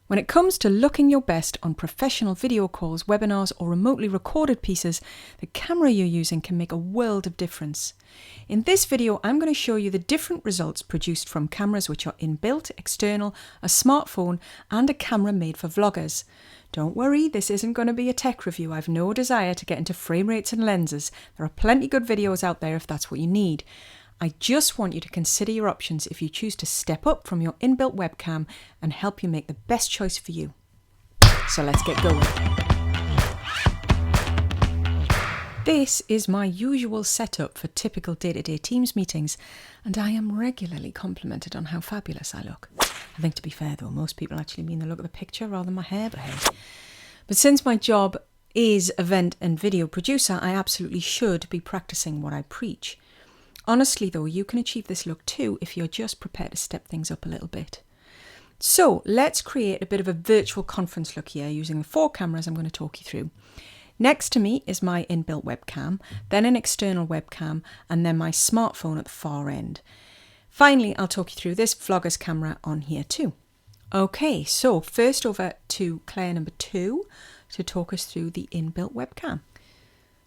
When it comes to looking your best on professional video calls, webinars, or remotely recorded pieces, the camera you're using can make a world of difference. In this video, I'm going to show you the different results produced from cameras which are inbuilt, external, a smartphone, and a camera made for vloggers. Don't worry, this isn't going to be a tech review. I've no desire to get into frame rates and lenses. There are plenty good videos out there if that's what you need. I just want you to consider your options if you choose to step up from your inbuilt webcam and help you make the best choice for you. So let's get going. This is my usual setup for typical day-to-day Teams meetings, and I am regularly complimented on how fabulous I look. I think, to be fair though, most people actually mean the look of the picture rather than my hair behind. But since my job is event and video producer, I absolutely should be practicing what I preach. Honestly though, you can achieve this look too if you're just prepared to step things up a little bit. So let's create a bit of a virtual conference look here using the 4 cameras I'm going to talk you through. Next to me is my inbuilt webcam, then an external webcam, and then my smartphone at the far end. Finally, I'll talk you through this vlogger's camera on here too. Okay, so first over to Claire number 2 to talk us through the inbuilt webcam.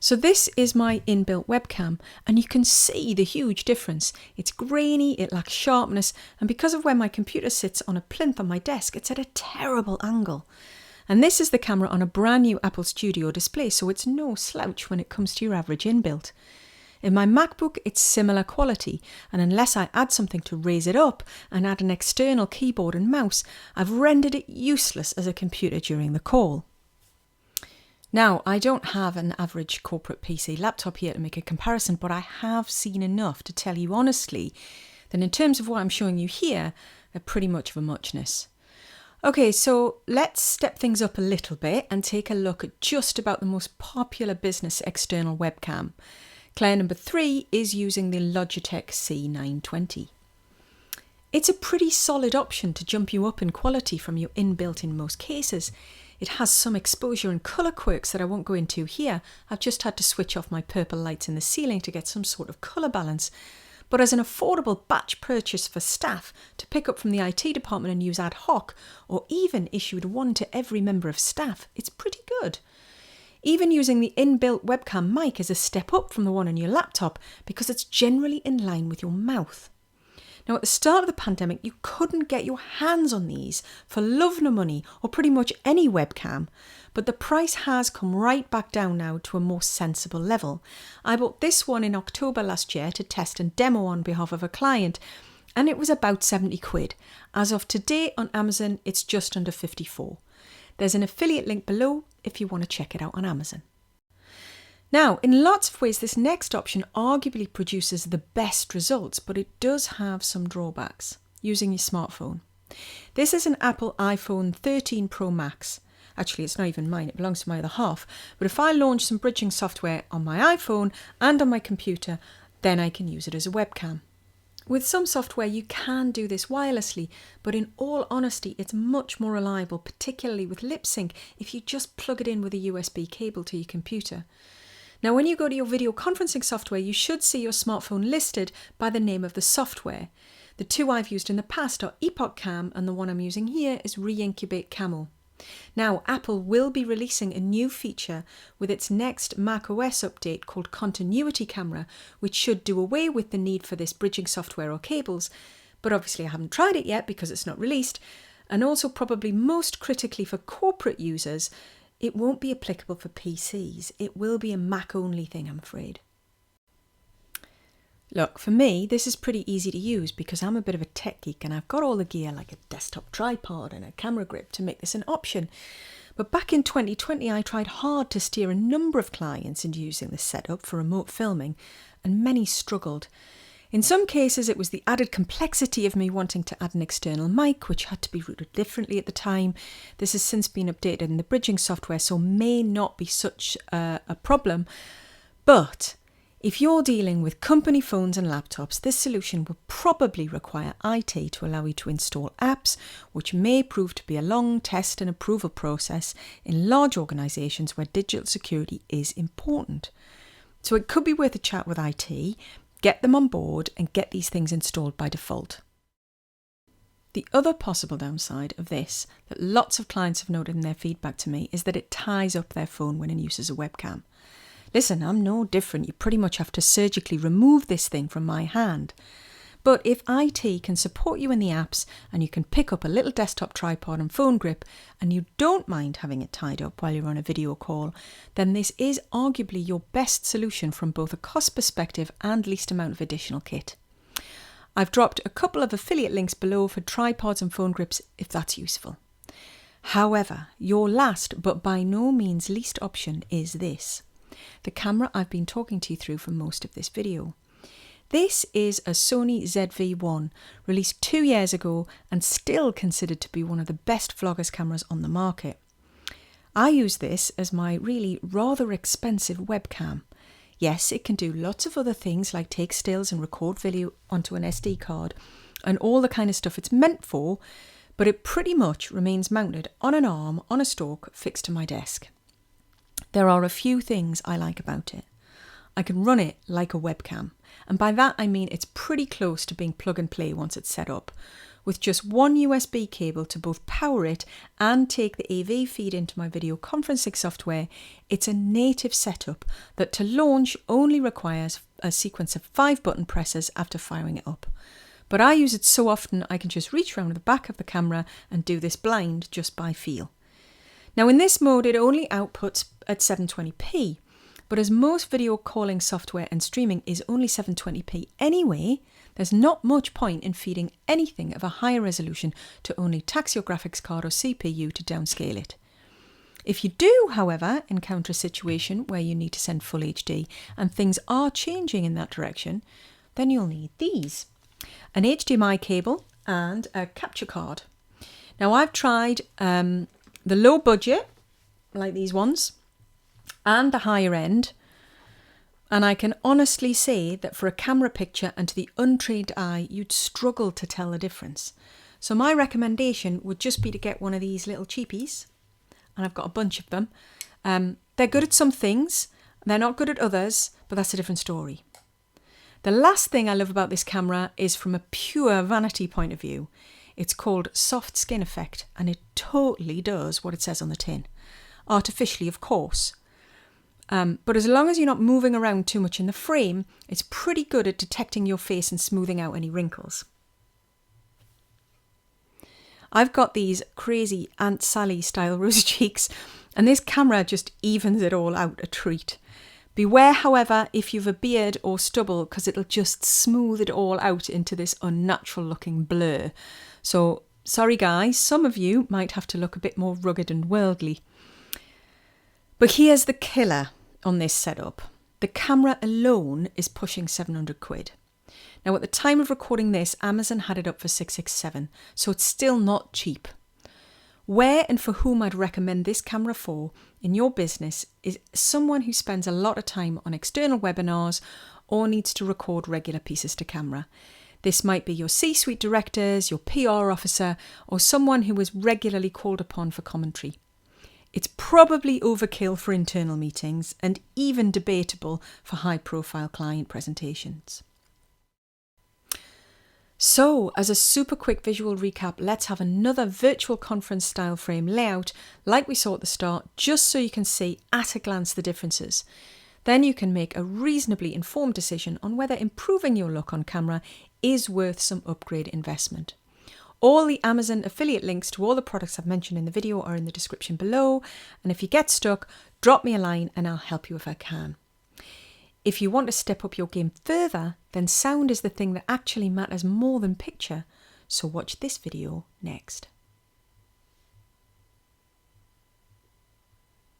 So this is my inbuilt webcam, and you can see the huge difference. It's grainy, it lacks sharpness, and because of where my computer sits on a plinth on my desk, it's at a terrible angle. And this is the camera on a brand new Apple Studio display, so it's no slouch when it comes to your average inbuilt. In my MacBook, it's similar quality, and unless I add something to raise it up and add an external keyboard and mouse, I've rendered it useless as a computer during the call. Now, I don't have an average corporate PC laptop here to make a comparison, but I have seen enough to tell you honestly that in terms of what I'm showing you here, they're pretty much of a muchness. Okay, so let's step things up a little bit and take a look at just about the most popular business external webcam. Claire number 3 is using the Logitech C920. It's a pretty solid option to jump you up in quality from your inbuilt in most cases. It has some exposure and colour quirks that I won't go into here. I've just had to switch off my purple lights in the ceiling to get some sort of colour balance. But as an affordable batch purchase for staff to pick up from the IT department and use ad hoc, or even issued one to every member of staff, it's pretty good. Even using the inbuilt webcam mic is a step up from the one on your laptop because it's generally in line with your mouth. Now, at the start of the pandemic, you couldn't get your hands on these for love nor money or pretty much any webcam, but the price has come right back down now to a more sensible level. I bought this one in October last year to test and demo on behalf of a client, and it was about 70 quid. As of today on Amazon, it's just under 54. There's an affiliate link below if you want to check it out on Amazon. Now, in lots of ways, this next option arguably produces the best results, but it does have some drawbacks using your smartphone. This is an Apple iPhone 13 Pro Max. Actually, it's not even mine, it belongs to my other half. But if I launch some bridging software on my iPhone and on my computer, then I can use it as a webcam. With some software, you can do this wirelessly, but in all honesty, it's much more reliable, particularly with lip sync, if you just plug it in with a USB cable to your computer. Now, when you go to your video conferencing software, you should see your smartphone listed by the name of the software. The 2 I've used in the past are Epoch Cam, and the one I'm using here is Reincubate Camo. Now, Apple will be releasing a new feature with its next macOS update called Continuity Camera, which should do away with the need for this bridging software or cables. But obviously I haven't tried it yet because it's not released. And also probably most critically for corporate users, it won't be applicable for PCs. It will be a Mac-only thing, I'm afraid. Look, for me, this is pretty easy to use because I'm a bit of a tech geek and I've got all the gear like a desktop tripod and a camera grip to make this an option. But back in 2020, I tried hard to steer a number of clients into using this setup for remote filming, and many struggled. In some cases, it was the added complexity of me wanting to add an external mic, which had to be routed differently at the time. This has since been updated in the bridging software, so may not be such a problem. But if you're dealing with company phones and laptops, this solution will probably require IT to allow you to install apps, which may prove to be a long test and approval process in large organisations where digital security is important. So it could be worth a chat with IT, get them on board and get these things installed by default. The other possible downside of this that lots of clients have noted in their feedback to me is that it ties up their phone when in use as a webcam. Listen, I'm no different. You pretty much have to surgically remove this thing from my hand. But if IT can support you in the apps and you can pick up a little desktop tripod and phone grip and you don't mind having it tied up while you're on a video call, then this is arguably your best solution from both a cost perspective and least amount of additional kit. I've dropped a couple of affiliate links below for tripods and phone grips if that's useful. However, your last but by no means least option is this. The camera I've been talking to you through for most of this video. This is a Sony ZV-1, released 2 years ago and still considered to be one of the best vloggers cameras on the market. I use this as my really rather expensive webcam. Yes, it can do lots of other things like take stills and record video onto an SD card and all the kind of stuff it's meant for, but it pretty much remains mounted on an arm on a stalk fixed to my desk. There are a few things I like about it. I can run it like a webcam, and by that I mean it's pretty close to being plug and play once it's set up. With just one USB cable to both power it and take the AV feed into my video conferencing software, it's a native setup that to launch only requires a sequence of 5 button presses after firing it up. But I use it so often I can just reach around the back of the camera and do this blind just by feel. Now in this mode it only outputs at 720p, but as most video calling software and streaming is only 720p anyway, there's not much point in feeding anything of a higher resolution to only tax your graphics card or CPU to downscale it. If you do, however, encounter a situation where you need to send full HD and things are changing in that direction, then you'll need these. An HDMI cable and a capture card. Now I've tried the low budget, like these ones, and the higher end, and I can honestly say that for a camera picture and to the untrained eye, you'd struggle to tell the difference. So my recommendation would just be to get one of these little cheapies, and I've got a bunch of them. They're good at some things, they're not good at others, but that's a different story. The last thing I love about this camera is from a pure vanity point of view. It's called soft skin effect, and it totally does what it says on the tin. Artificially, of course. But as long as you're not moving around too much in the frame, it's pretty good at detecting your face and smoothing out any wrinkles. I've got these crazy Aunt Sally style rosy cheeks, and this camera just evens it all out a treat. Beware, however, if you've a beard or stubble, because it'll just smooth it all out into this unnatural looking blur. So, sorry guys, some of you might have to look a bit more rugged and worldly. But here's the killer on this setup. The camera alone is pushing 700 quid. Now at the time of recording this, Amazon had it up for 667, so it's still not cheap. Where and for whom I'd recommend this camera for in your business is someone who spends a lot of time on external webinars or needs to record regular pieces to camera. This might be your C-suite directors, your PR officer, or someone who is regularly called upon for commentary. It's probably overkill for internal meetings and even debatable for high-profile client presentations. So, as a super quick visual recap, let's have another virtual conference style frame layout like we saw at the start, just so you can see at a glance the differences. Then you can make a reasonably informed decision on whether improving your look on camera is worth some upgrade investment. All the Amazon affiliate links to all the products I've mentioned in the video are in the description below, and if you get stuck, drop me a line and I'll help you if I can. If you want to step up your game further, then sound is the thing that actually matters more than picture, so watch this video next.